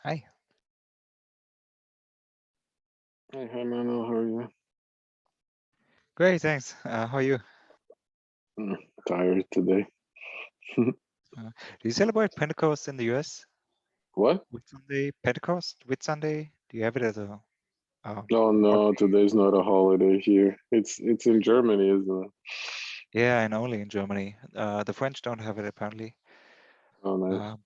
Hi. Hey, Mano, how are you? Great, thanks. How are you? Mm, Tired today. Do you celebrate Pentecost in the US? What? Whit Sunday? Pentecost? Whit Sunday? Do you have it as a Oh no, holiday? today's not a holiday here. It's in Germany, isn't it? Yeah, and only in Germany. The French don't have it apparently. Oh nice. Uh,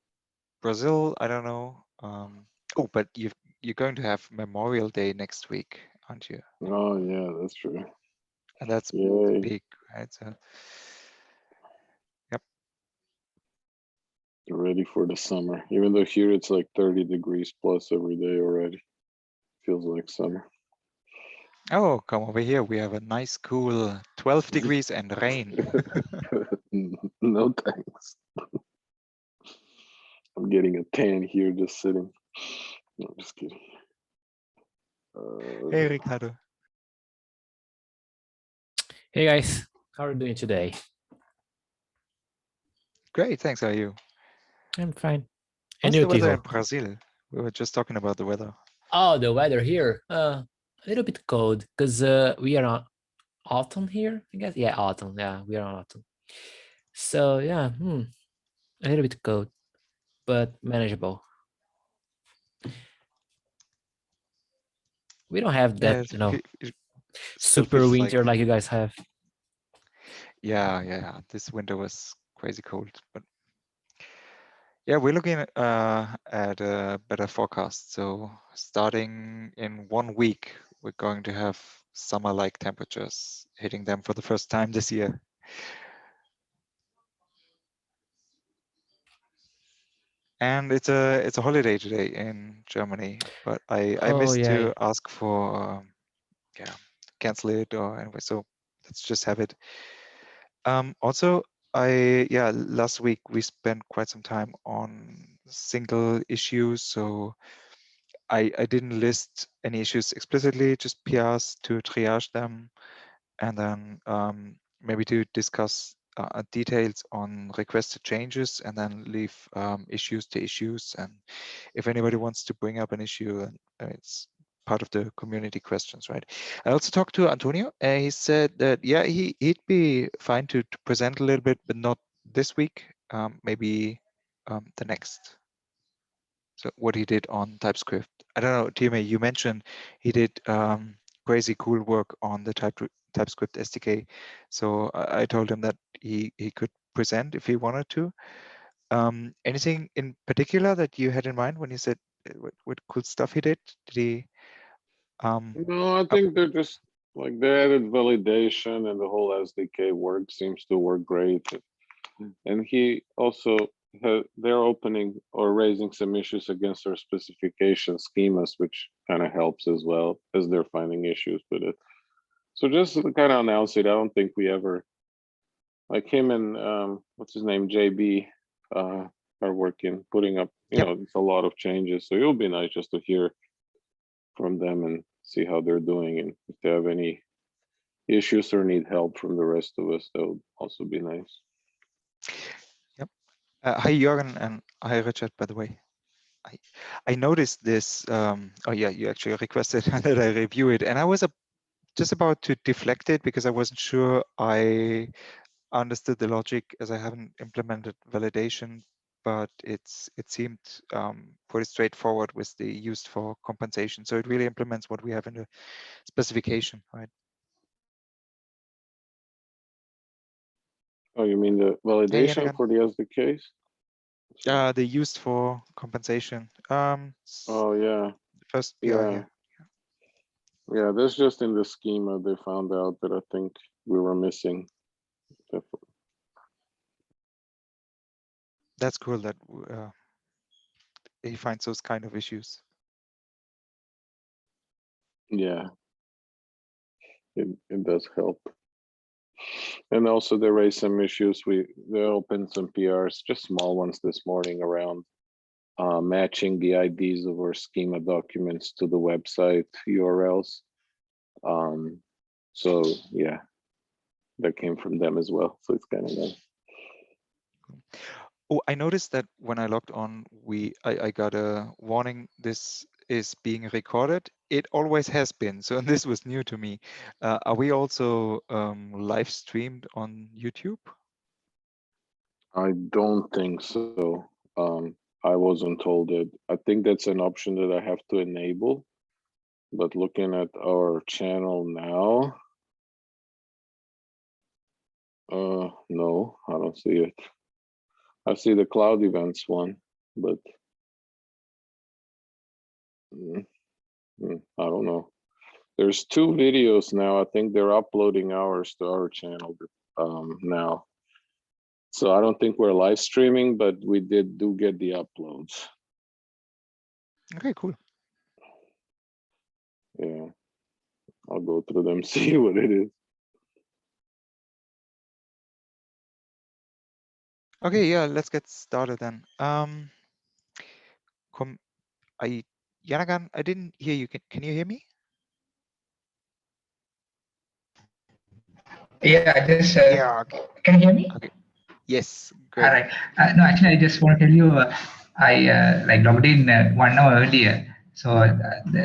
Brazil, I don't know. Oh, but you're going to have Memorial Day next week, aren't you? Oh yeah, that's true. And that's Yay. big, right? So, yep. Get ready for the summer. Even though here it's like 30 degrees plus every day already. Feels like summer. Oh, come over here. We have a nice, cool 12 degrees and rain. No thanks. I'm getting a tan here just sitting. No, I'm just kidding. Hey, Uh, Ricardo. Hey guys, how are you doing today? Great, thanks. How are you? I'm fine. And How's you, the weather in Tivo? Brazil? We were just talking about the weather. Oh, the weather here, a little bit cold because we are on autumn here, I guess. Yeah, autumn. Yeah, we are on autumn. So yeah, a little bit cold, but manageable. We don't have that, Yeah, it still super feels like, winter like you guys have. yeah. This winter was crazy cold, but yeah, we're looking at a better forecast. So starting in 1 week, we're going to have summer-like temperatures hitting them for the first time this year. And it's a holiday today in Germany, but I Oh missed yeah. to ask for yeah, cancel it or anyway. So let's just have it. Also, last week we spent quite some time on single issues. So I didn't list any issues explicitly, just PRs to triage them, and then maybe to discuss details on requested changes, and then leave issues to issues. And if anybody wants to bring up an issue, it's part of the community questions, right? I also talked to Antonio, and he said that yeah, he'd be fine to present a little bit, but not this week. Maybe the next. So what he did on TypeScript. I don't know, Timmy, you mentioned he did crazy cool work on the TypeScript SDK. So I told him that he could present if he wanted to. Anything in particular that you had in mind when you said what cool stuff he did? Did he? no, I Up? think they're just like the added validation and the whole SDK work seems to work great. And he also they're opening or raising some issues against our specification schemas, which kind of helps as well as they're finding issues with it. So just to kind of announce it, I don't think we ever like him and what's his name, JB, are working, putting up, Yep. it's a lot of changes. So it'll be nice just to hear from them and see how they're doing, and if they have any issues or need help from the rest of us, that would also be nice. Yep. Hi Jürgen and hi Richard. By the way, I noticed this. Oh yeah, you actually requested that I review it, and I was just about to deflect it because I wasn't sure I understood the logic as I haven't implemented validation, but it seemed pretty straightforward with the used for compensation. So it really implements what we have in the specification, right? Oh, you mean the Hey, validation Yannigan. for the SDKs? Sorry. The used for compensation. Oh yeah, First PR yeah, here. yeah. That's just in the schema they found out that I think we were missing. Definitely. That's cool that he finds those kind of issues. Yeah, it does help. And also they raised some issues. They opened some PRs, just small ones this morning around matching the IDs of our schema documents to the website URLs. So yeah, that came from them as well. So it's kind of nice. Oh, I noticed that when I logged on, I got a warning. This is being recorded. It always has been. So this was new to me. Are we also live streamed on YouTube? I don't think so. I wasn't told it. I think that's an option that I have to enable. But looking at our channel now, no, I don't see it. I see the cloud events one, but I don't know. There's 2 videos now. I think they're uploading ours to our channel now. So I don't think we're live streaming, but we do get the uploads. Okay, cool. Yeah, I'll go through them, see what it is. Okay, yeah, let's get started then. Yanagan, I didn't hear you. Can you hear me? Yeah, I just Yeah. Okay. can you hear me? Okay. Yes. All Great. right. No, actually, I just want to tell you, I like logged in 1 hour earlier. So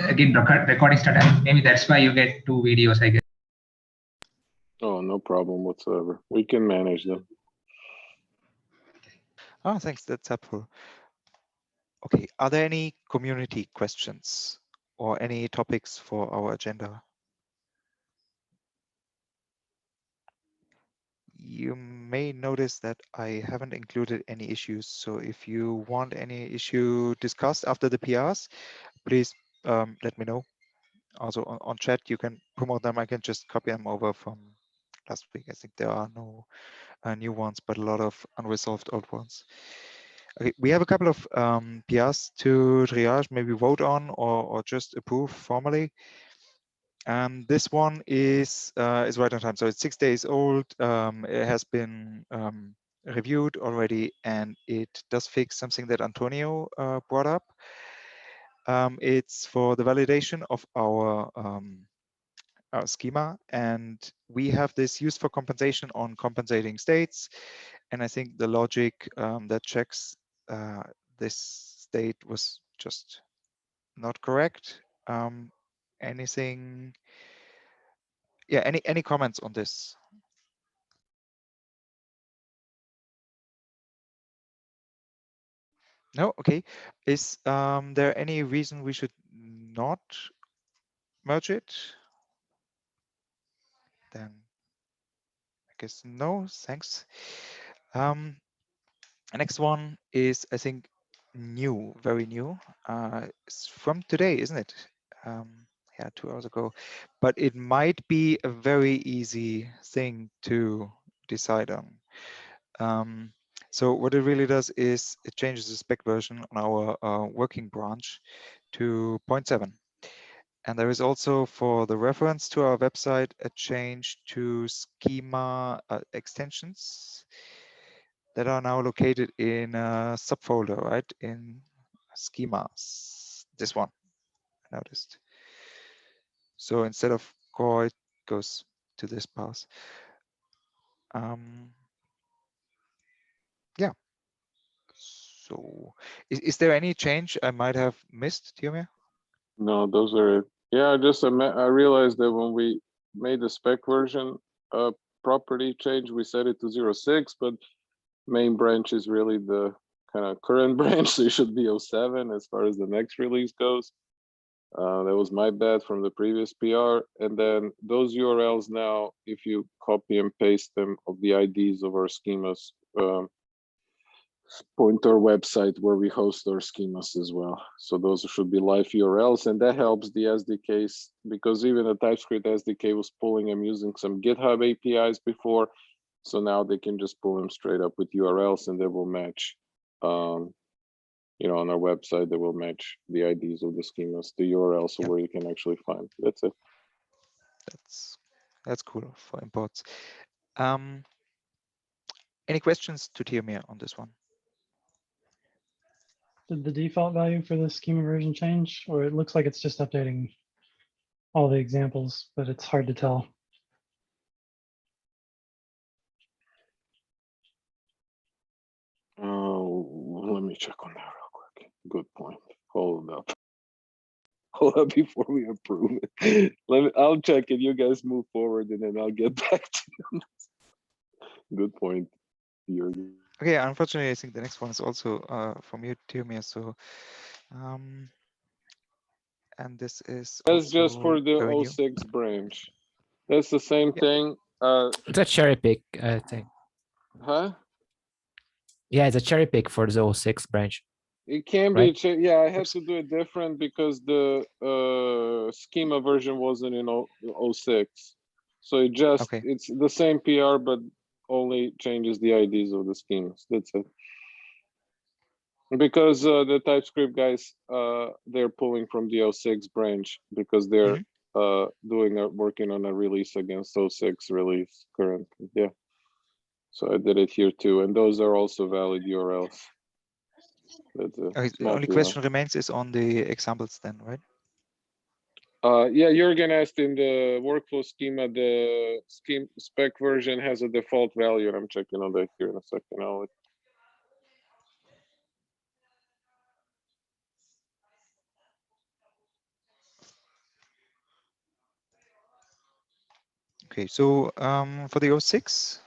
again, recording started. Maybe that's why you get 2 videos, I guess. Oh, no problem whatsoever. We can manage them. Oh, thanks. That's helpful. Okay. Are there any community questions or any topics for our agenda? You may notice that I haven't included any issues. So if you want any issue discussed after the PRs, please let me know. Also on chat, you can promote them. I can just copy them over from last week. I think there are no new ones, but a lot of unresolved old ones. Okay, we have a couple of PRs to triage, maybe vote on or just approve formally. This one is right on time. So it's 6 days old. It has been reviewed already, and it does fix something that Antonio brought up. It's for the validation of our schema, and we have this used for compensation on compensating states. And I think the logic that checks this state was just not correct. Anything? Yeah, any comments on this? No? Okay. Is there any reason we should not merge it? Then I guess no, thanks. Next one is, I think, new, very new. It's from today, isn't it? Yeah, 2 hours ago. But it might be a very easy thing to decide on. So what it really does is it changes the spec version on our working branch to 0.7. And there is also, for the reference to our website, a change to schema extensions that are now located in a subfolder, right? In schemas, this one, I noticed. So instead of core, it goes to this path. Yeah. So is there any change I might have missed, Tiomir? No, those are it. Yeah, I realized that when we made the spec version property change, we set it to 0.6, but main branch is really the kind of current branch, so it should be 0.7 as far as the next release goes. That was my bad from the previous PR. And then those URLs now, if you copy and paste them of the IDs of our schemas, point to our website where we host our schemas as well. So those should be live URLs, and that helps the SDKs, because even the TypeScript SDK was pulling them using some GitHub APIs before. So now they can just pull them straight up with URLs, and they will match, on our website, they will match the IDs of the schemas, the URLs where you can actually find. That's it. That's cool for imports. Any questions to Tiomir on this one? Did the default value for the schema version change, or it looks like it's just updating all the examples, but it's hard to tell. me check on that real quick. Good point. Hold up. Hold up before we approve it. I'll check it. You guys move forward and then I'll get back to you. Good point, Jürgen. Okay, unfortunately, I think the next one is also from you, Tirmir. So, and this is That's just for the very new. 06 branch. That's the same thing. It's a cherry pick, I think. Huh? Yeah, it's a cherry pick for the 06 branch. It can Right. be, yeah, I had to do it different because the schema version wasn't in 06. So it just, it's the same PR, but only changes the IDs of the schemas. That's it. Because the TypeScript guys, they're pulling from the 06 branch because they're working on a release against 06 release currently. Yeah. So I did it here too. And those are also valid URLs. Okay, the only question remains is on the examples then, right? Yeah, Jürgen asked in the workflow schema, the scheme spec version has a default value, and I'm checking on that here in a second. Okay, so for the 06,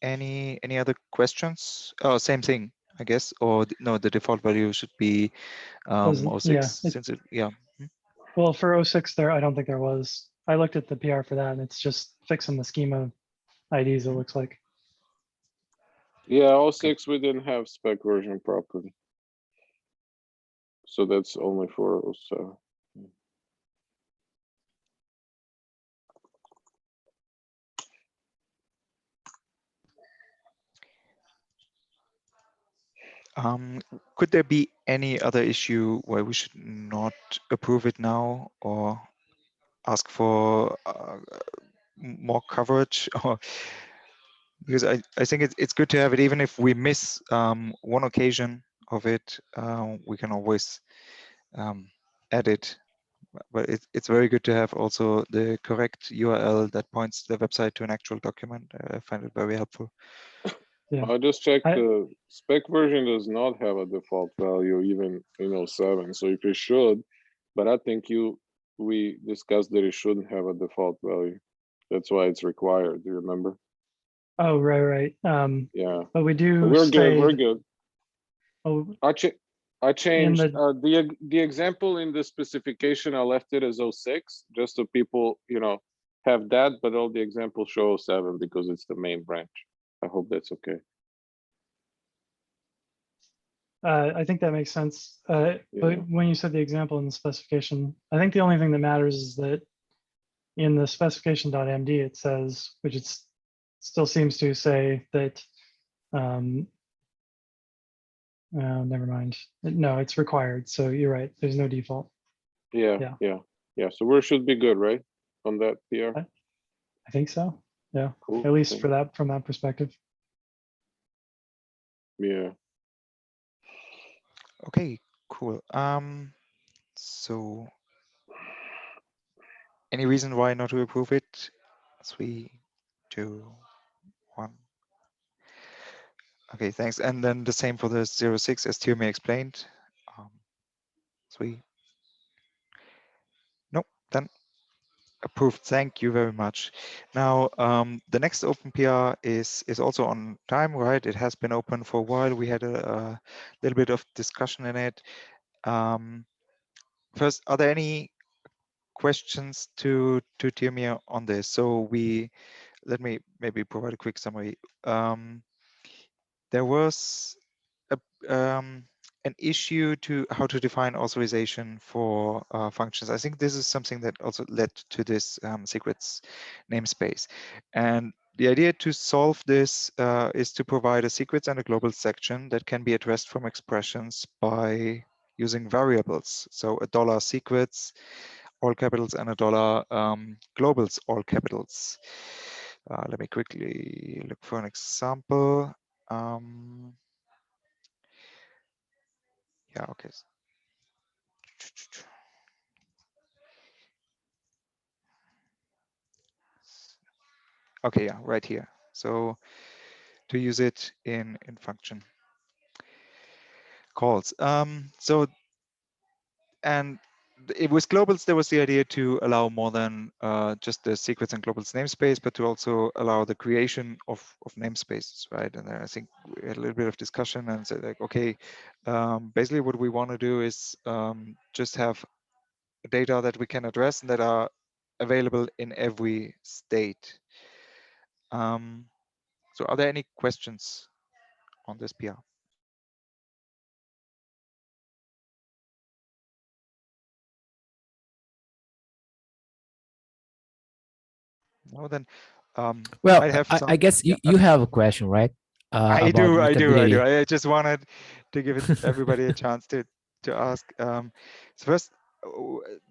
any other questions? Oh, same thing, I guess, or no, the default value should be 06 yeah, since it, yeah. Well, for 06 there, I don't think there was. I looked at the PR for that and it's just fixing the schema IDs, it looks like. Yeah, 06 we didn't have spec version properly. So that's only for 07. Could there be any other issue where we should not approve it now or ask for more coverage? Or because I think it's good to have it, even if we miss one occasion of it, we can always add it. But it's very good to have also the correct URL that points the website to an actual document. I find it very helpful. Yeah. I just checked the spec version does not have a default value even in 07. So if it should, but I think we discussed that it shouldn't have a default value. That's why it's required. Do you remember? Oh, right. Yeah. But we do. We're good. We're good. Oh, I changed the example in the specification. I left it as 06, just so people, have that, but all the examples show 07 because it's the main branch. I hope that's okay. I think that makes sense. But when you said the example in the specification, I think the only thing that matters is that in the specification.md it says, which it still seems to say that, never mind. No, it's required. So you're right. There's no default. Yeah. So we should be good, right? On that PR. I think so. Yeah. Cool. At least from that perspective. Yeah. Okay, cool. So any reason why not to approve it? 3, 2, 1. Okay, thanks. And then the same for the 06, as Tirmir explained. 3. Nope, then approved. Thank you very much. Now, the next open PR is also on time, right? It has been open for a while. We had a little bit of discussion in it. First, are there any questions to Tirmir on this? So let me maybe provide a quick summary. There was an issue to how to define authorization for functions. I think this is something that also led to this secrets namespace. And the idea to solve this is to provide a secrets and a global section that can be addressed from expressions by using variables. So a $secrets, all capitals, and a globals, all capitals. Let me quickly look for an example. Yeah, okay. Okay, yeah, right here. So to use it in function. calls. So, and with globals, there was the idea to allow more than just the secrets and globals namespace, but to also allow the creation of namespaces, right? And then I think we had a little bit of discussion and said like, okay, basically what we want to do is just have data that we can address and that are available in every state. So are there any questions on this PR? No, then Well, might have some. I guess Yeah, you have a question, right? I About do. mutability. I just wanted to give everybody a chance to ask. So first,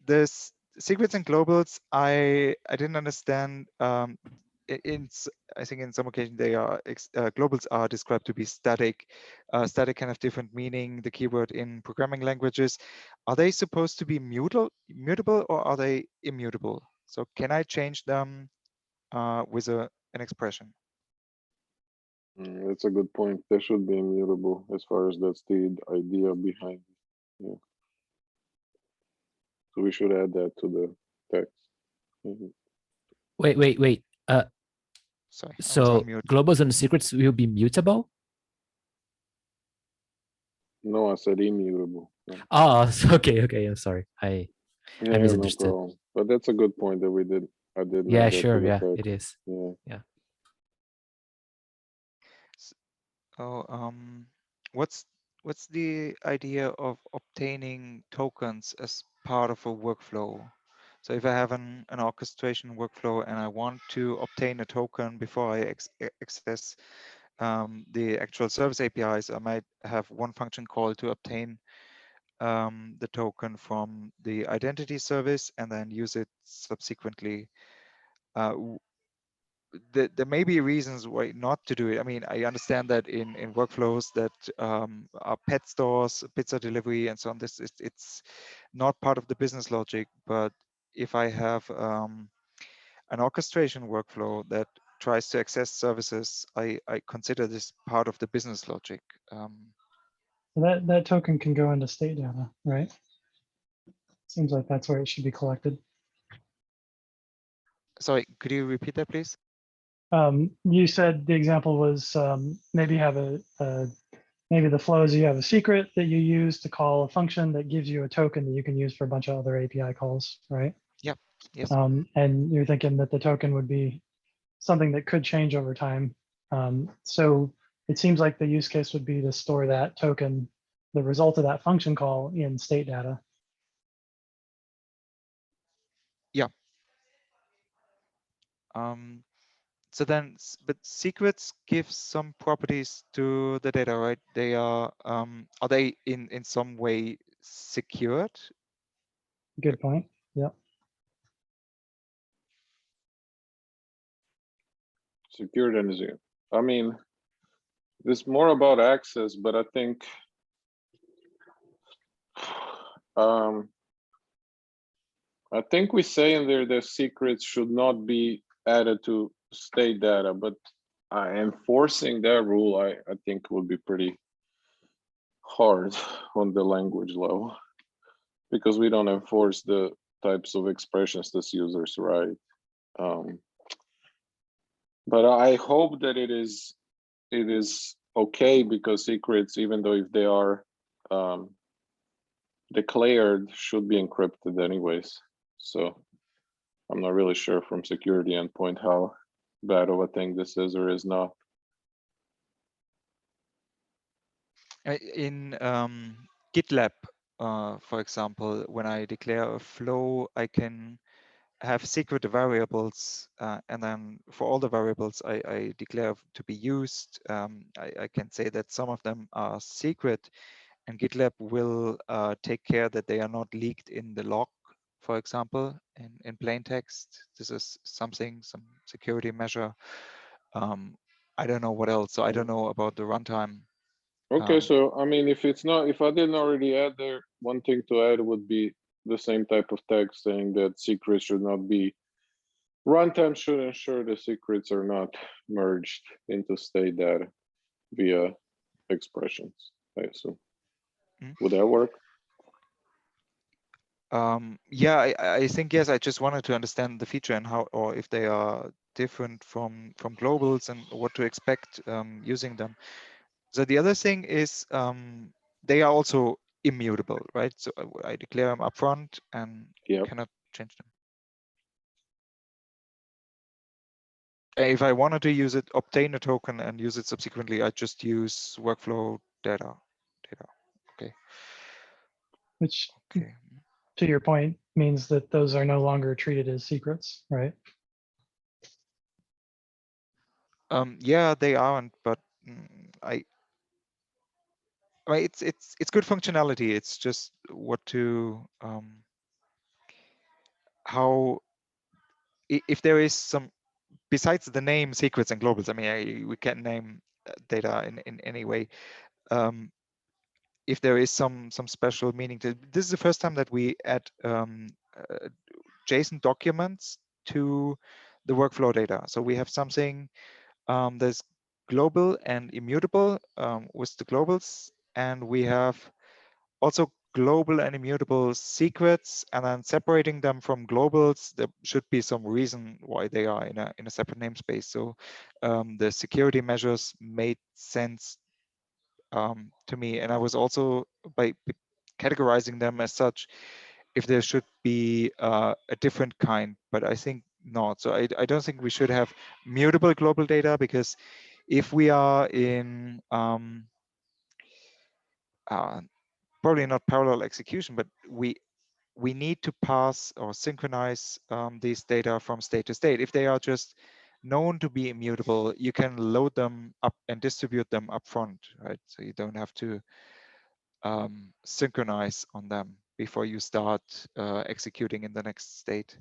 this secrets and globals, I didn't understand. I think in some occasion they are globals are described to be static. Static can have different meaning. The keyword in programming languages, are they supposed to be mutable or are they immutable? So can I change them with an expression? That's a good point. They should be immutable as far as that's the idea behind it. Yeah. So we should add that to the text. Wait. Sorry, I was So on mute. globals and secrets will be mutable? No, I said immutable. Yeah, Oh, okay. I'm sorry. I no misunderstood. problem. But that's a good point that I did Yeah, make that to sure. the Yeah, text. it is. Yeah. So, what's the idea of obtaining tokens as part of a workflow? So if I have an orchestration workflow and I want to obtain a token before I access the actual service APIs, I might have one function call to obtain the token from the identity service and then use it subsequently. There may be reasons why not to do it. I mean, I understand that in workflows that are pet stores, pizza delivery, and so on. This is it's not part of the business logic. But if I have an orchestration workflow that tries to access services, I consider this part of the business logic. That token can go into state data, right? Seems like that's where it should be collected. Sorry, could you repeat that, please? You said the example was maybe have maybe the flow is you have a secret that you use to call a function that gives you a token that you can use for a bunch of other API calls, right? Yeah. Yes. And you're thinking that the token would be something that could change over time. So it seems like the use case would be to store that token, the result of that function call, in state data. Yeah. So then, but secrets give some properties to the data, right? They are they in some way secured? Good point. Yeah. Secured and zero. I mean, it's more about access, but I think we say in there that secrets should not be added to state data, but enforcing that rule, I think would be pretty hard on the language level because we don't enforce the types of expressions that users write. But I hope that it is okay because secrets, even though if they are declared, should be encrypted anyways. So I'm not really sure from security endpoint how bad of a thing this is or is not. In GitLab, for example, when I declare a flow, I can have secret variables, and then for all the variables I declare to be used, I can say that some of them are secret, and GitLab will take care that they are not leaked in the log, for example, in plain text. This is some security measure. I don't know what else. So I don't know about the runtime. Okay, so I mean, if I didn't already add there, one thing to add would be the same type of text saying that secrets should not be, runtime should ensure the secrets are not merged into state data via expressions, I assume. Would that work? Yeah, I think yes. I just wanted to understand the feature and how, or if they are different from globals and what to expect using them. So the other thing is they are also immutable, right? So I declare them upfront and Yep. cannot change them. If I wanted to use it, obtain a token and use it subsequently, I just use workflow data. Okay. Which, Okay. to your point, means that those are no longer treated as secrets, right? Yeah, they aren't, but I mean, it's good functionality. It's just what to how if there is some besides the name secrets and globals. I mean, we can name data in any way. If there is some special meaning to this is the first time that we add JSON documents to the workflow data. So we have something that's global and immutable with the globals, and we have also global and immutable secrets, and then separating them from globals, there should be some reason why they are in a separate namespace. So the security measures made sense to me, and I was also by categorizing them as such, if there should be a different kind, but I think not. So I don't think we should have mutable global data, because if we are in probably not parallel execution, but we need to pass or synchronize these data from state to state. If they are just known to be immutable, you can load them up and distribute them up front, right? So you don't have to synchronize on them before you start executing in the next state.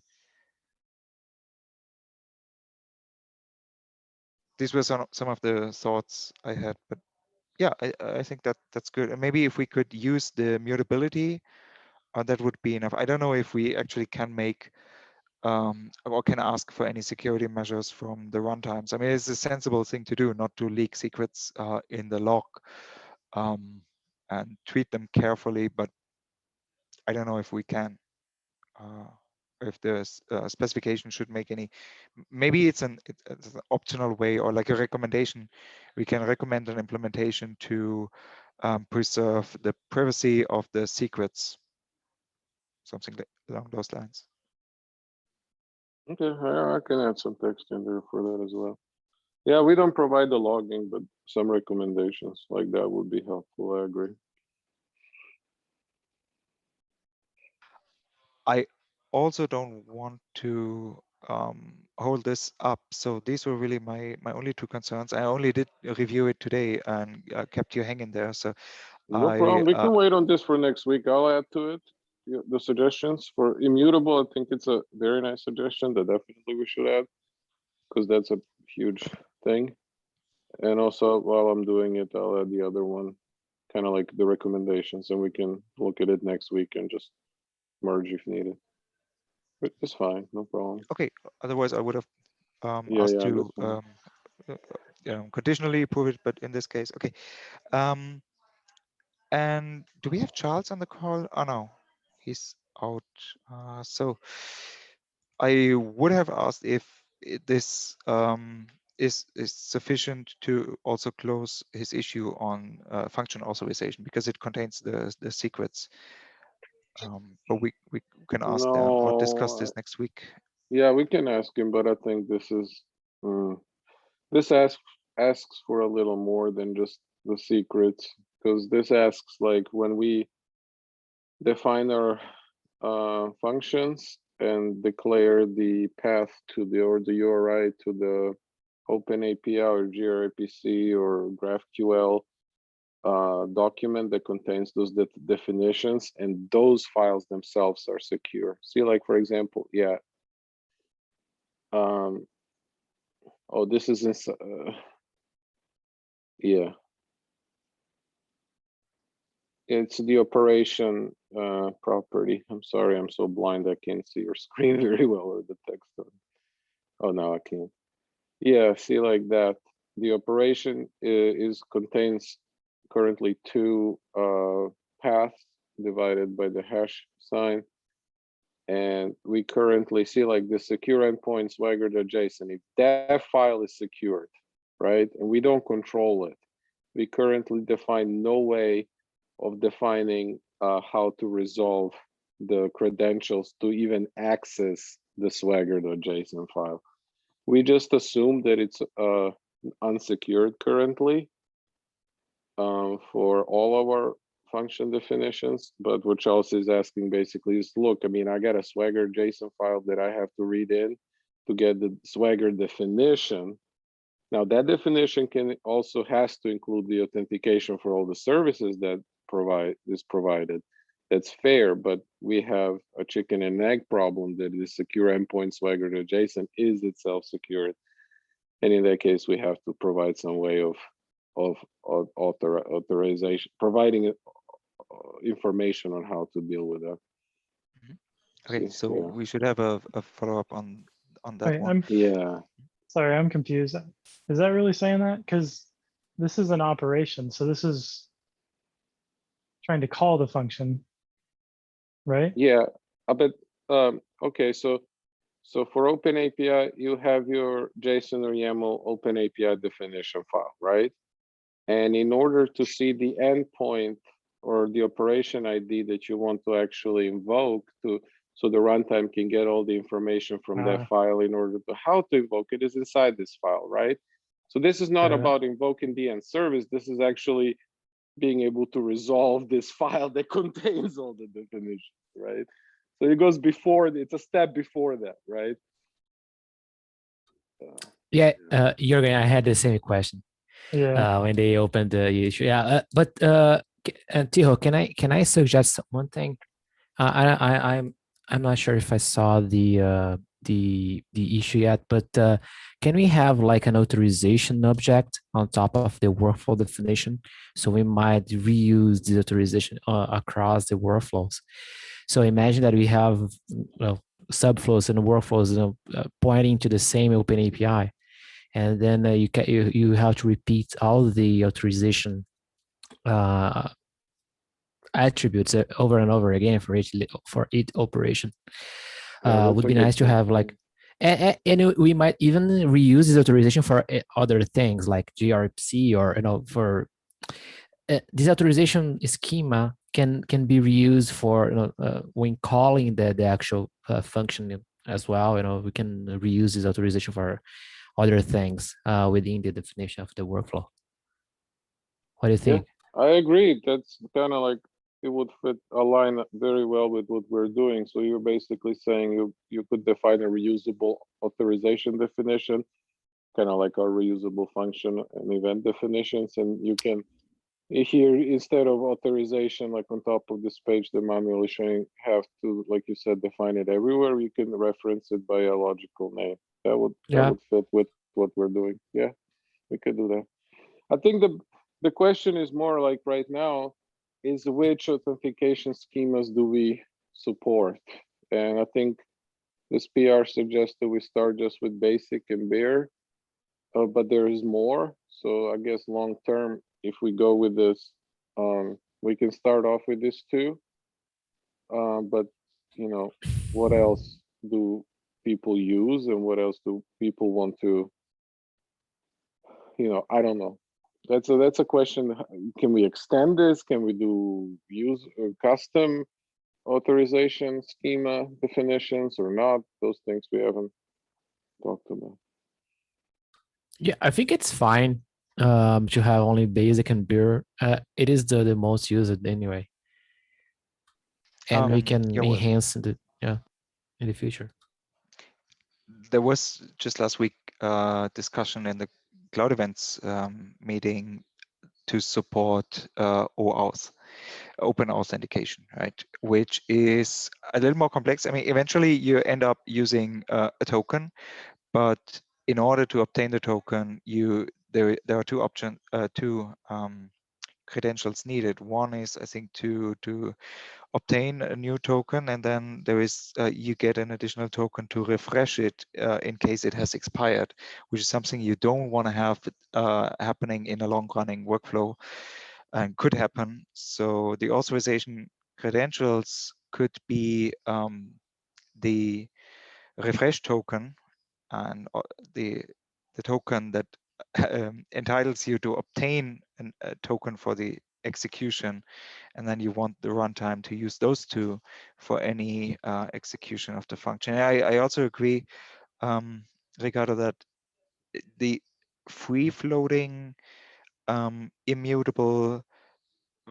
These were some of the thoughts I had, but yeah, I think that's good. And maybe if we could use the mutability, that would be enough. I don't know if we actually can make or can ask for any security measures from the runtimes. I mean, it's a sensible thing to do, not to leak secrets in the log and treat them carefully, but I don't know if we can. If the specification should make any, maybe it's an optional way, or like a recommendation. We can recommend an implementation to preserve the privacy of the secrets, something along those lines. Okay, I can add some text in there for that as well. Yeah, we don't provide the logging, but some recommendations like that would be helpful. I agree. I also don't want to hold this up. So these were really my only two concerns. I only did review it today and kept you hanging there. So No problem. We can wait on this for next week. I'll add to it the suggestions for immutable. I think it's a very nice suggestion that definitely we should add, because that's a huge thing. And also, while I'm doing it, I'll add the other one, kind of like the recommendations, and we can look at it next week and just merge if needed. But it's fine, no problem. okay. Otherwise, I would have Yeah, asked yeah, to understand. conditionally approve it, but in this case, okay. And do we have Charles on the call? Oh no, he's out. So I would have asked if this is sufficient to also close his issue on function authorization, because it contains the secrets. But we can ask them or discuss No, this next week. yeah, we can ask him, but I think this is this asks for a little more than just the secrets, because this asks like when we define our functions and declare the path to the URI to the Open API or gRPC or GraphQL document that contains those definitions, and those files themselves are secure. See, like for example, yeah. Oh, this is yeah. It's the operation property. I'm sorry, I'm so blind I can't see your screen very well, or the text. Oh, now I can. Yeah, see, like that. The operation contains currently two paths divided by the hash sign. And we currently see like the secure endpoint swagger.json. If that file is secured, right, and we don't control it, we currently define no way of defining how to resolve the credentials to even access the swagger.json file. We just assume that it's unsecured currently for all of our function definitions. But what Chelsea is asking basically is, look, I mean, I got a Swagger JSON file that I have to read in to get the Swagger definition. Now that definition can also has to include the authentication for all the services that is provided. That's fair, but we have a chicken and egg problem that the secure endpoint Swagger.json is itself secured. And in that case, we have to provide some way of authorization, providing information on how to deal with that. Okay, so yeah. we should have a follow-up on that Wait, one. Yeah. Sorry, I'm confused. Is that really saying that? Because this is an operation, so this is trying to call the function, right? Yeah, but okay, so for OpenAPI, you have your JSON or YAML OpenAPI definition file, right? And in order to see the endpoint or the operation ID that you want to actually invoke so the runtime can get all the information from that file in order to how to invoke it is inside this file, right? So this is not about invoking the end service. This is actually being able to resolve this file that contains all the definitions, right? So it goes before, it's a step before that, right? Yeah, Jürgen, I had the same question. Yeah. When they opened the issue. Yeah, but Tiho, can I suggest one thing? I'm not sure if I saw the issue yet, but can we have like an authorization object on top of the workflow definition? So we might reuse the authorization across the workflows. So imagine that we have subflows and workflows pointing to the same OpenAPI, and then you have to repeat all the authorization attributes over and over again for each operation. Would be nice to have like, and we might even reuse this authorization for other things like gRPC or for this authorization schema can be reused for when calling the actual function as well. We can reuse this authorization for other things within the definition of the workflow. What do you think? Yeah, I agree. That's kind of like it would align very well with what we're doing. So you're basically saying you could define a reusable authorization definition, kind of like our reusable function and event definitions, and you can here instead of authorization like on top of this page the manual is showing have to, like you said, define it everywhere. You can reference it by a logical name. That would fit with what we're doing. Yeah, we could do that. I think the question is more like right now is which authentication schemas do we support? And I think this PR suggests that we start just with basic and bare, but there is more. So I guess long term, if we go with this, we can start off with this too. But what else do people use and what else do people want to, I don't know. That's a question. Can we extend this? Can we do use custom authorization schema definitions or not? Those things we haven't talked about. Yeah, I think it's fine to have only basic and bare. It is the most used anyway, and we can enhance in the future. There was just last week discussion in the Cloud Events meeting to support OAuth, open authentication, right? Which is a little more complex. I mean, eventually you end up using a token, but in order to obtain the token, there are two options, credentials needed. One is, I think, to obtain a new token, and then there is you get an additional token to refresh it in case it has expired, which is something you don't want to have happening in a long-running workflow. and could happen. So the authorization credentials could be the refresh token and the token that entitles you to obtain a token for the execution, and then you want the runtime to use those two for any execution of the function. I also agree, Ricardo, that the free-floating immutable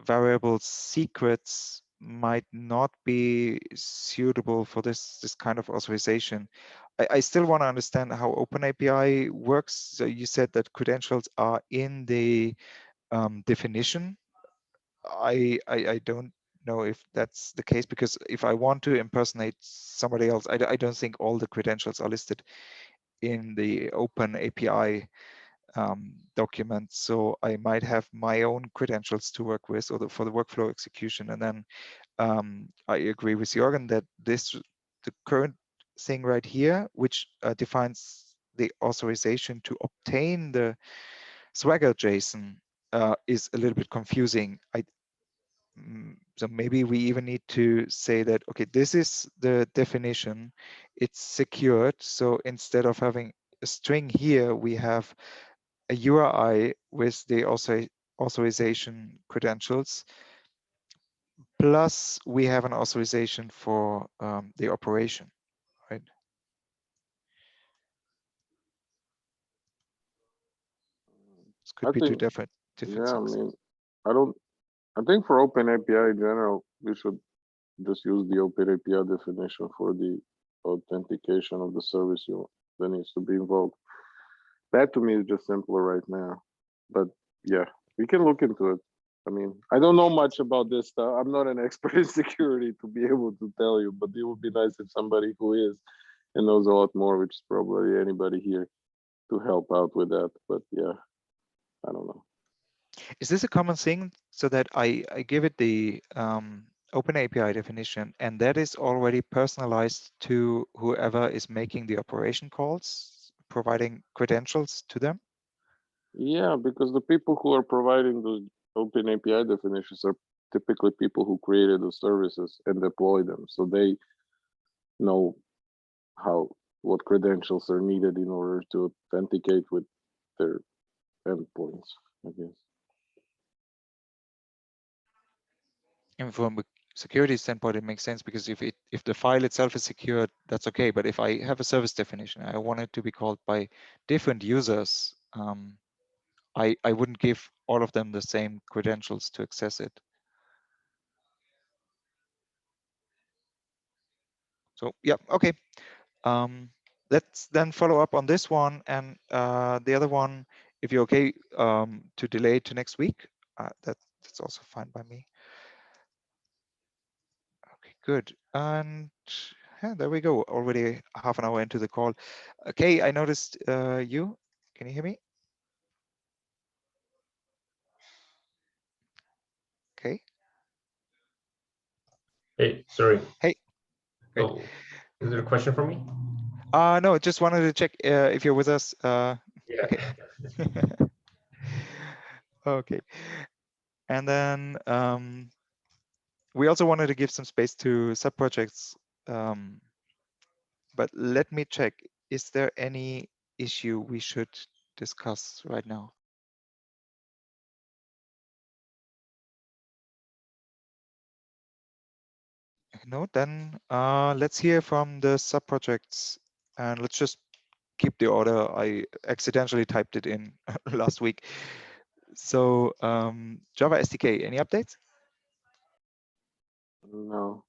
variable secrets might not be suitable for this kind of authorization. I still want to understand how OpenAPI works. So you said that credentials are in the definition. I don't know if that's the case, because if I want to impersonate somebody else, I don't think all the credentials are listed in the OpenAPI document. So I might have my own credentials to work with, or for the workflow execution. And then I agree with Jorgen that the current thing right here, which defines the authorization to obtain the Swagger JSON, is a little bit confusing. So maybe we even need to say that, okay, this is the definition, it's secured. So instead of having a string here, we have a URI with the authorization credentials, plus we have an authorization for the operation, right? This could be two different yeah, I things. mean, I think for OpenAPI in general, we should just use the OpenAPI definition for the authentication of the service that needs to be invoked. That to me is just simpler right now. But yeah, we can look into it. I mean, I don't know much about this stuff. I'm not an expert in security to be able to tell you, but it would be nice if somebody who is and knows a lot more, which is probably anybody here, to help out with that. But yeah, I don't know. Is this a common thing, so that I give it the OpenAPI definition, and that is already personalized to whoever is making the operation calls, providing credentials to them? Yeah, because the people who are providing the OpenAPI definitions are typically people who created the services and deploy them. So they know what credentials are needed in order to authenticate with their endpoints, I guess. And from a security standpoint, it makes sense, because if the file itself is secured, that's okay. But if I have a service definition, I want it to be called by different users, I wouldn't give all of them the same credentials to access it. So yeah, okay. Let's then follow up on this one, and the other one, if you're okay to delay to next week, that's also fine by me. Okay, good. And yeah, there we go. Already half an hour into the call. Okay, I noticed you. Can you hear me? Okay. Hey, sorry. Hey. Great. Oh, is there a question for me? No, just wanted to check if you're with us. Yeah. Okay. Okay. And then we also wanted to give some space to sub-projects. But let me check. Is there any issue we should discuss right now? No, then let's hear from the sub-projects, and let's just keep the order. I accidentally typed it in last week. So Java SDK, any updates? No.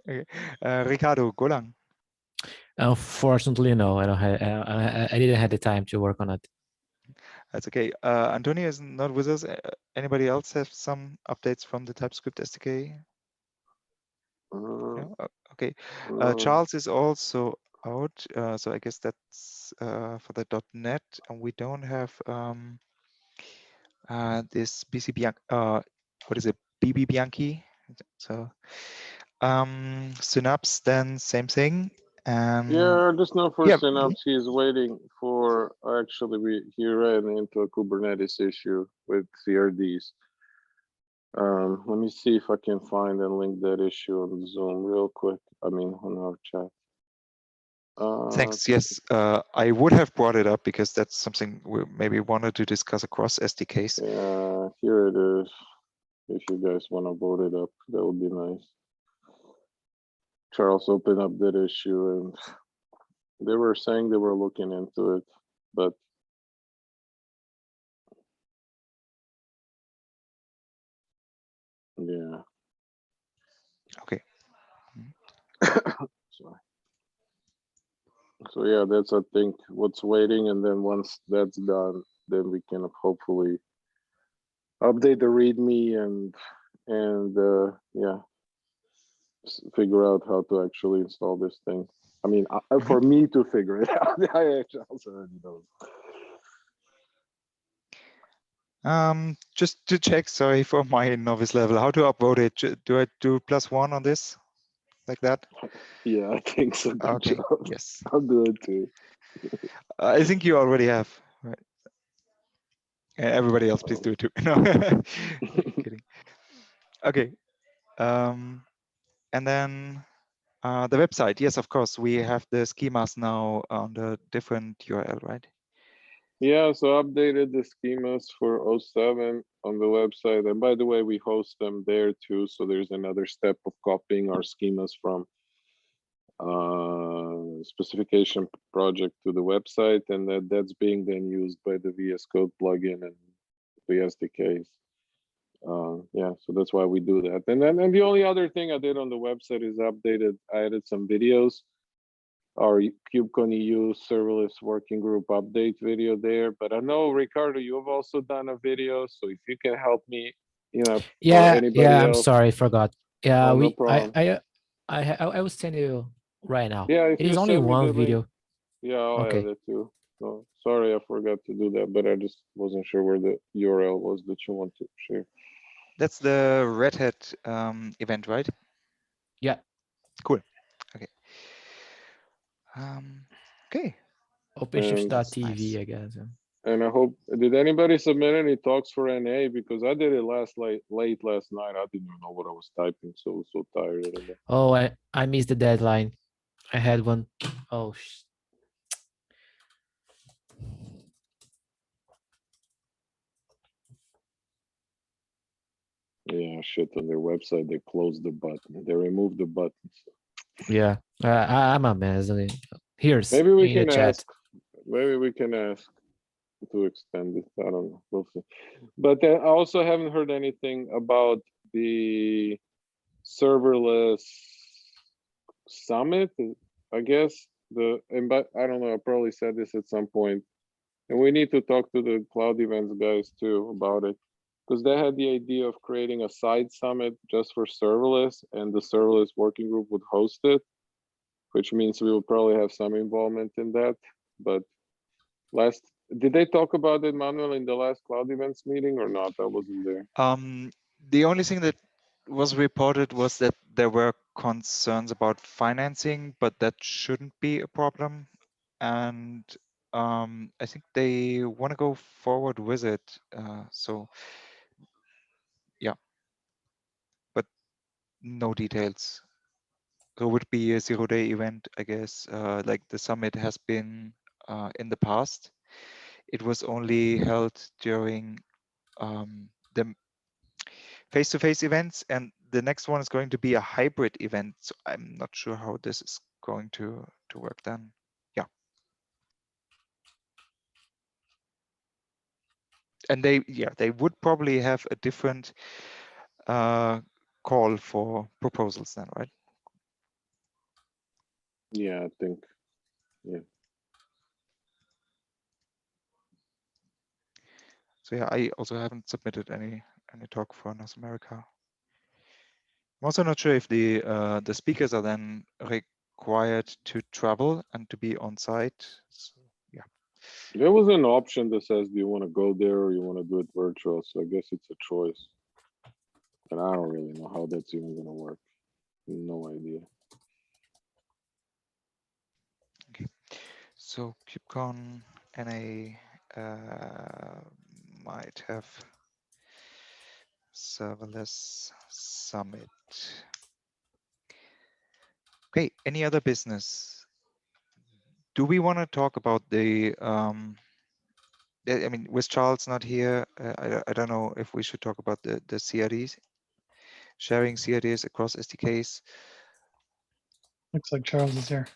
Okay. Ricardo, Golang. Unfortunately, no. I don't have. I didn't have the time to work on it. That's okay. Antonio is not with us. Anybody else have some updates from the TypeScript SDK? No? Okay. Charles is also out, so I guess that's for the .NET, and we don't have this BC Bianchi. What is it? BB Bianchi. So Synapse, then same thing. And Yeah, just now for yeah, Synapse, he's waiting for, actually, he ran into a Kubernetes issue with CRDs. Let me see if I can find and link that issue on Zoom real quick. I mean, on our chat. thanks. Yes, I would have brought it up because that's something we maybe wanted to discuss across SDKs. Yeah, here it is. If you guys want to vote it up, that would be nice. Charles opened up that issue and they were saying they were looking into it, but yeah. Okay. Sorry. So yeah, that's, I think, what's waiting, and then once that's done, then we can hopefully update the README and yeah, figure out how to actually install this thing. I mean, for me to figure it out, I actually also already know. Just to check, sorry for my novice level, how to upvote it? Do I do +1 on this, like that? Yeah, I think so. Good Okay. job. Yes. I'll do it too. I think you already have. Right. Everybody else, please do it too. No, kidding. Okay. And then the website. Yes, of course, we have the schemas now on the different URL, right? Yeah, so updated the schemas for 07 on the website. And by the way, we host them there too. So there's another step of copying our schemas from specification project to the website, and that's being then used by the VS Code plugin and the SDKs. Yeah, so that's why we do that. And then the only other thing I did on the website is I added some videos. Our KubeCon EU serverless working group update video there. But I know, Ricardo, you have also done a video. So if you can help me, or anybody I'm else. sorry, I forgot. Yeah, Oh, no problem. I will send you right now. Yeah, if It you is only send me one the link, video. yeah, I'll Okay. add it too. No, sorry, I forgot to do that, but I just wasn't sure where the URL was that you want to share. That's the Red Hat event, right? Yeah. Cool. Okay. Okay. OpenShift.tv, Nice. I guess. And I hope, did anybody submit any talks for NA? Because I did it late last night. I didn't even know what I was typing, so I was so tired of it. Oh, I missed the deadline. I had one. Oh, Yeah, shit, on their website, they closed the button. They removed the buttons. yeah. I'm a mess. Here's Maybe we in the can chat. ask. Maybe we can ask to extend it. I don't know. We'll see. But I also haven't heard anything about the serverless summit. I guess but I don't know. I probably said this at some point, and we need to talk to the cloud events guys too about it, because they had the idea of creating a side summit just for serverless, and the serverless working group would host it, which means we will probably have some involvement in that. But did they talk about it, Manuel, in the last cloud events meeting or not? I wasn't there. The only thing that was reported was that there were concerns about financing, but that shouldn't be a problem. And I think they want to go forward with it. So yeah, but no details. So it would be a 0-day event, I guess, like the summit has been in the past. It was only held during the face-to-face events, and the next one is going to be a hybrid event. So I'm not sure how this is going to work then. Yeah. And they would probably have a different call for proposals then, right? Yeah, I think, yeah. So yeah, I also haven't submitted any talk for North America. I'm also not sure if the speakers are then required to travel and to be on site. So, yeah. There was an option that says, do you want to go there or you want to do it virtual? So I guess it's a choice. And I don't really know how that's even going to work. No idea. So KubeCon NA might have serverless summit. Okay, any other business? Do we want to talk about the I mean, with Charles not here, I don't know if we should talk about the CRDs, sharing CRDs across SDKs. Looks like Charles is here.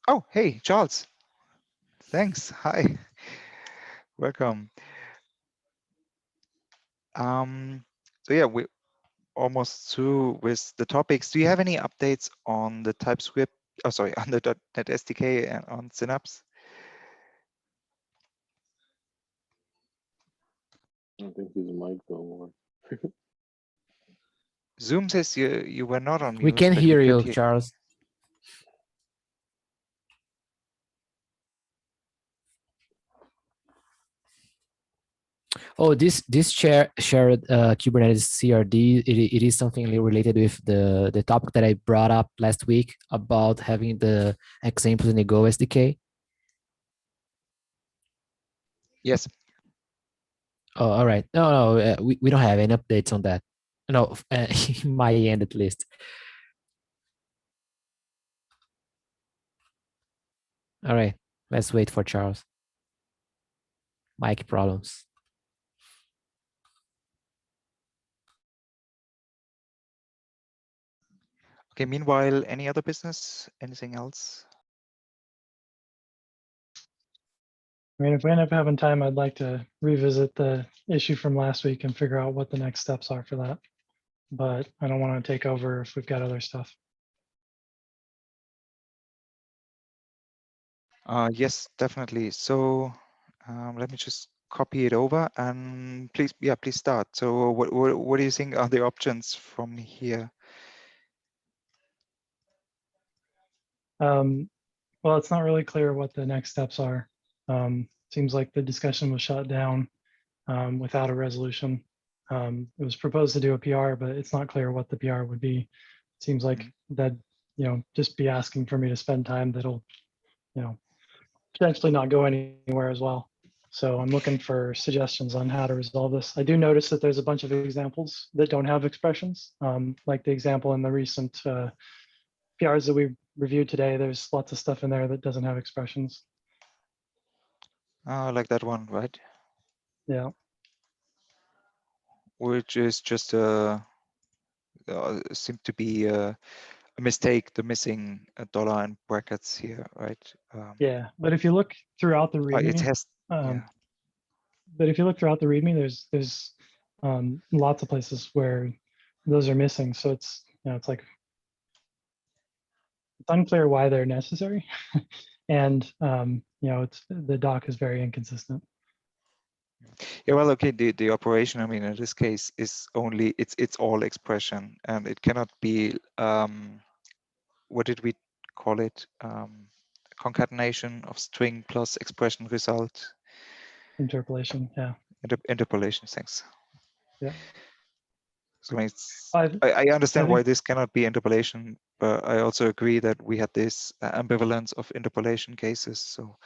Oh, hey, Charles. Thanks. Hi. Welcome. So yeah, we're almost through with the topics. Do you have any updates on the TypeScript? Oh, sorry, on the .NET SDK and on Synapse? I think his mic don't work. Zoom says you were not on We mute, can but we hear could you, hear. Charles. Oh, this shared Kubernetes CRD, it is something related with the topic that I brought up last week about having the examples in the Go SDK. Yes. Oh, all right. No, we don't have any updates on that. No, in my end at least. All right, let's wait for Charles. Mic problems. Okay, meanwhile, any other business? Anything else? I mean, if we end up having time, I'd like to revisit the issue from last week and figure out what the next steps are for that. But I don't want to take over if we've got other stuff. Yes, definitely. So let me just copy it over and please start. So what do you think are the options from here? Well, it's not really clear what the next steps are. Seems like the discussion was shut down without a resolution. It was proposed to do a PR, but it's not clear what the PR would be. Seems like that, just be asking for me to spend time that'll, potentially not go anywhere as well. So I'm looking for suggestions on how to resolve this. I do notice that there's a bunch of examples that don't have expressions, like the example in the recent PRs that we reviewed today. There's lots of stuff in there that doesn't have expressions. Like that one, right? Yeah. Which is just seemed to be a mistake, the missing a dollar in brackets here, right? Yeah, but if you look throughout the It README, has, yeah. but if you look throughout the README, there's lots of places where those are missing. So it's it's like it's unclear why they're necessary, and it's the doc is very inconsistent. Yeah, well, okay, the operation, I mean, in this case is only, it's all expression and it cannot be, what did we call it? Concatenation of string plus expression result. Interpolation, yeah. Interpolation, thanks. Yeah. So it's, I I understand why think, this cannot be interpolation, but I also agree that we had this ambivalence of interpolation cases. So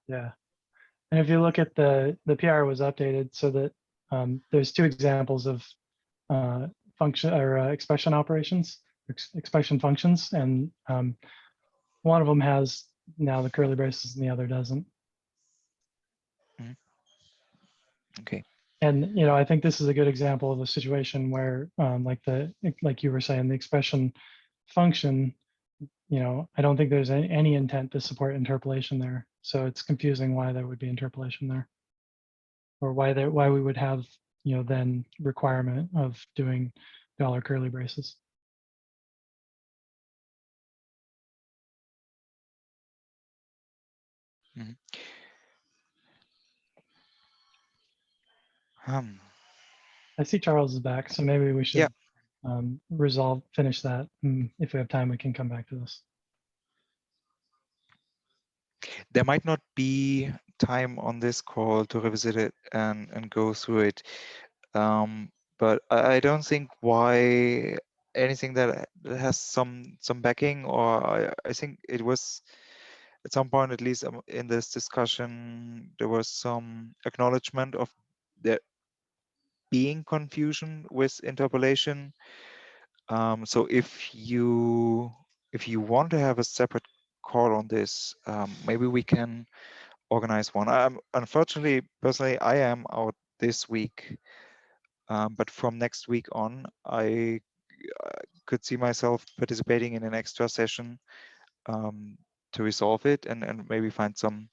yeah. And if you look at the PR was updated so that there's two examples of function or expression operations, expression functions, and one of them has now the curly braces and the other doesn't. okay. And I think this is a good example of a situation where, like you were saying, the expression function, I don't think there's any intent to support interpolation there. So it's confusing why there would be interpolation there, or why we would have then requirement of doing dollar curly braces. I see Charles is back, so maybe we should finish that. And if we have time, we can come back to this. There might not be time on this call to revisit it and go through it. But I don't think why anything that has some backing, or I think it was at some point, at least in this discussion, there was some acknowledgement of there being confusion with interpolation. So if you want to have a separate call on this, maybe we can organize one. Unfortunately, personally, I am out this week, but from next week on, I could see myself participating in an extra session to resolve it and maybe find some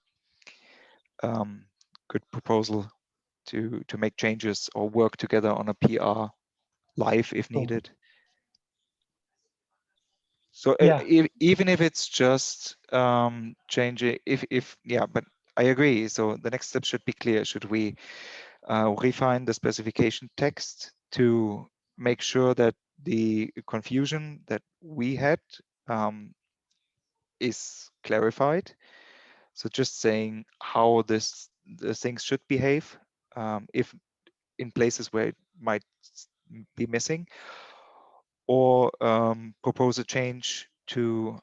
good proposal to make changes or work together on a PR live if Cool. needed. So Yeah. even if it's just changing, yeah, but I agree. So the next step should be clear. Should we refine the specification text to make sure that the confusion that we had is clarified? So just saying how the things should behave, if in places where it might be missing, or propose a change to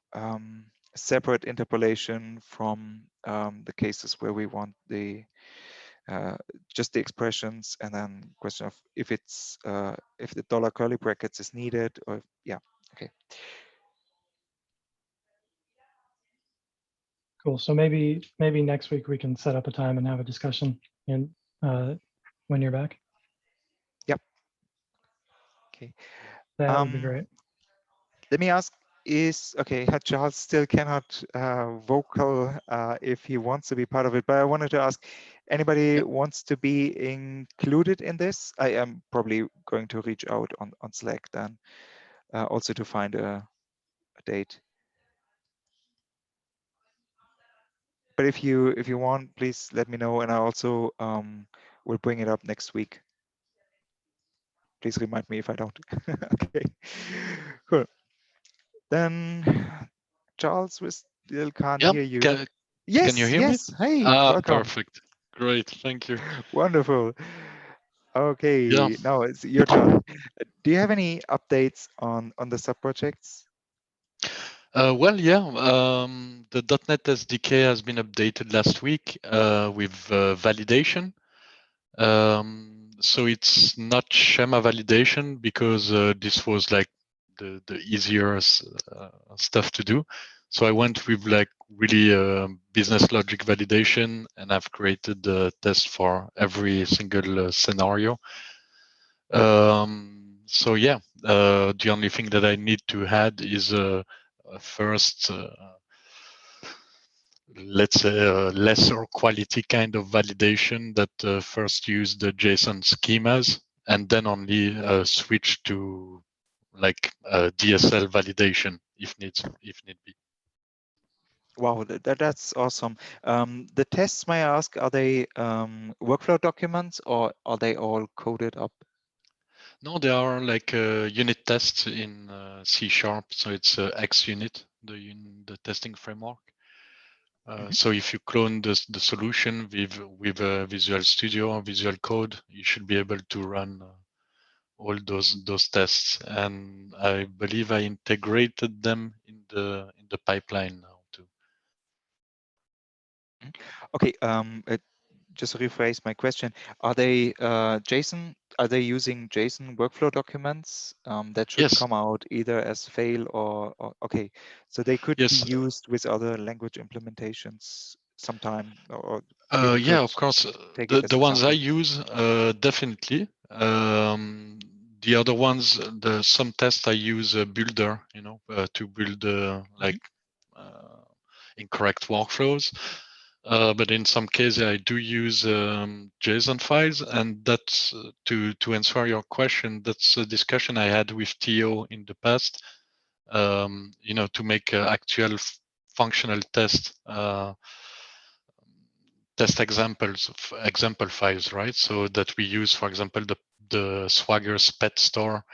separate interpolation from the cases where we want the just the expressions, and then question of if it's if the dollar curly brackets is needed, or yeah, okay. Cool. So maybe next week we can set up a time and have a discussion and when you're back. Yep. Okay. That would be great. Let me ask, okay, Charles still cannot vocal if he wants to be part of it, but I wanted to ask, anybody wants to be included in this? I am probably going to reach out on Slack then, also to find a date. But if you want, please let me know, and I also will bring it up next week. Please remind me if I don't. Okay, cool. Then Charles, we still can't Yep. hear you. Can you Yes, hear me? yes. Hey, Ah, welcome. perfect. Great. Thank you. Wonderful. Okay, Yeah. now it's your turn. Do you have any updates on the sub-projects? Well, yeah. The .NET SDK has been updated last week with validation. So it's not schema validation because this was like the easier stuff to do. So I went with like really business logic validation, and I've created the test for every single scenario. So yeah, the only thing that I need to add is first, let's say, a lesser quality kind of validation that first use the JSON schemas and then only switch to like DSL validation if need be. Wow, that's awesome. The tests, may I ask, are they workflow documents or are they all coded up? No, they are like unit tests in C#, so it's XUnit, the testing framework. So if you clone the solution with Visual Studio or Visual Code, you should be able to run all those tests. And I believe I integrated them in the pipeline now too. Okay, just to rephrase my question, are they JSON? Are they using JSON workflow documents that should Yes. come out either as fail or okay? So they could Yes. be used with other language implementations sometime, or if you Yeah, could of course. take it as The ones I example. use, definitely. The other ones, some tests I use Builder, to build like incorrect workflows. But in some cases, I do use JSON files, and that's to answer your question. That's a discussion I had with Theo in the past. To make actual functional test examples of example files, right? So that we use, for example, the Swagger's pet store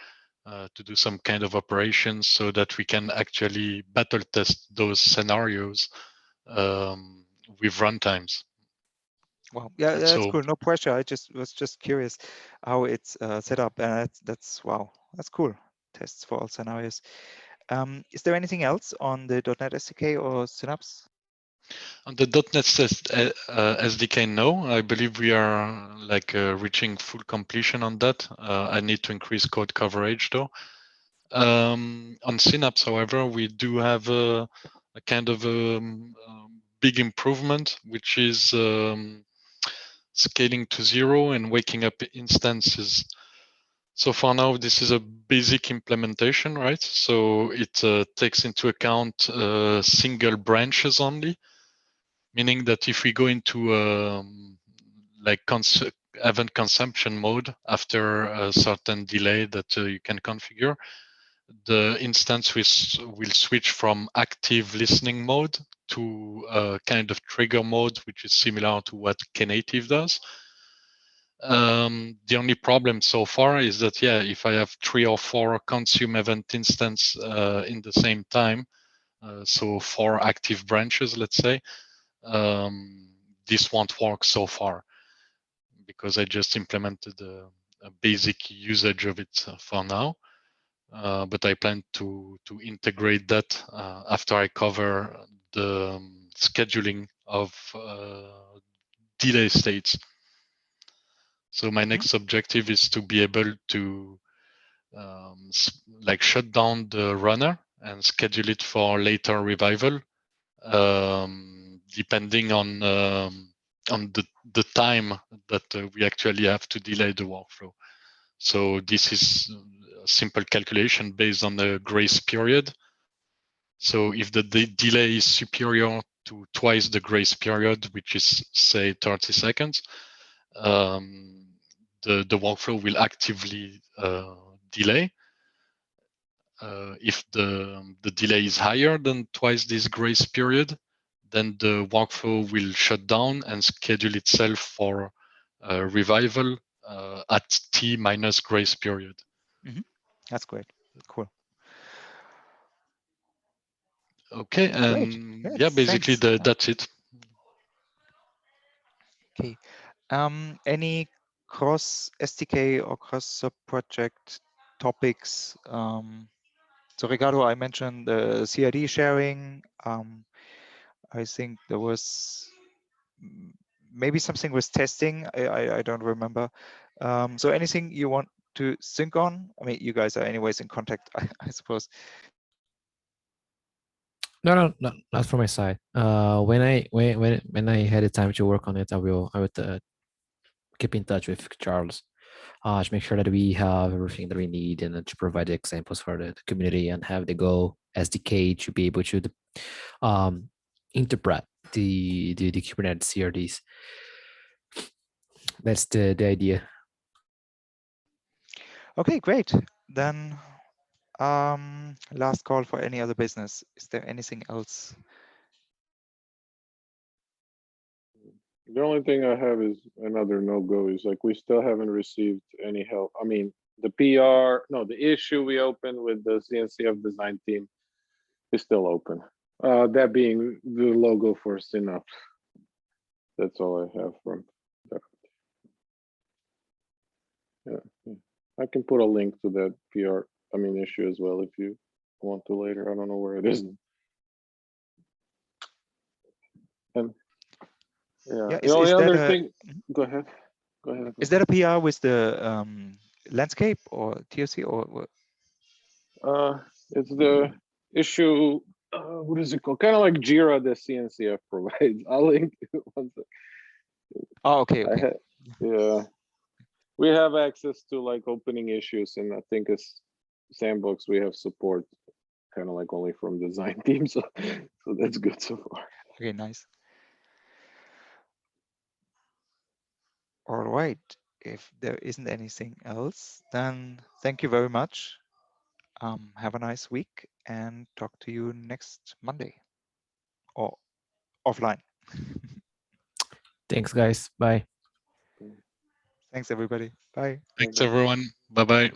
to do some kind of operations, so that we can actually battle test those scenarios with runtimes. Wow, yeah, And that's so, cool. No pressure. I was just curious how it's set up, and that's wow, that's cool. Tests for all scenarios. Is there anything else on the .NET SDK or Synapse? On the .NET SDK, no. I believe we are like reaching full completion on that. I need to increase code coverage though. On Synapse, however, we do have a kind of big improvement, which is scaling to 0 and waking up instances. So for now, this is a basic implementation, right? So it takes into account single branches only, meaning that if we go into like event consumption mode after a certain delay that you can configure, the instance will switch from active listening mode to a kind of trigger mode, which is similar to what Knative does. The only problem so far is that, yeah, if I have 3 or 4 consume event instance in the same time, so 4 active branches, let's say, this won't work so far because I just implemented a basic usage of it for now. But I plan to integrate that after I cover the scheduling of delay states. So my next objective is to be able to like shut down the runner and schedule it for later revival, depending on the time that we actually have to delay the workflow. So this is a simple calculation based on the grace period. So if the delay is superior to twice the grace period, which is say 30 seconds, the workflow will actively delay. If the delay is higher than twice this grace period, then the workflow will shut down and schedule itself for revival at T minus grace period. That's great. Cool. Okay, and yeah, basically that's it. Okay. Any cross SDK or cross project topics? So Ricardo, I mentioned the CID sharing. I think there was maybe something with testing. I don't remember. So anything you want to sync on? I mean, you guys are anyways in contact, I suppose. No, not from my side. When I had the time to work on it, I would keep in touch with Charles to make sure that we have everything that we need and to provide the examples for the community and have the Go SDK to be able to interpret the Kubernetes CRDs. That's the idea. Okay, great. Then last call for any other business. Is there anything else? The only thing I have is another no-go is like we still haven't received any help. I mean, the issue we opened with the CNCF design team is still open. That being the logo for Synapse. That's all I have from that. Yeah. I can put a link to that issue as well if you want to later. I don't know where it is. And yeah, the only other thing. Go ahead. Is that a PR with the landscape or TOC or what? It's the issue. What is it called? Kind of like Jira that CNCF provides. I'll link it one second. Oh, okay. Yeah, we have access to like opening issues, and I think as Sandbox we have support, kind of like only from design team. So that's good so far. Okay, nice. All right. If there isn't anything else, then thank you very much. Have a nice week and talk to you next Monday or offline. Thanks, guys. Bye. Thanks, everybody. Bye. Thanks, everyone. Bye-bye.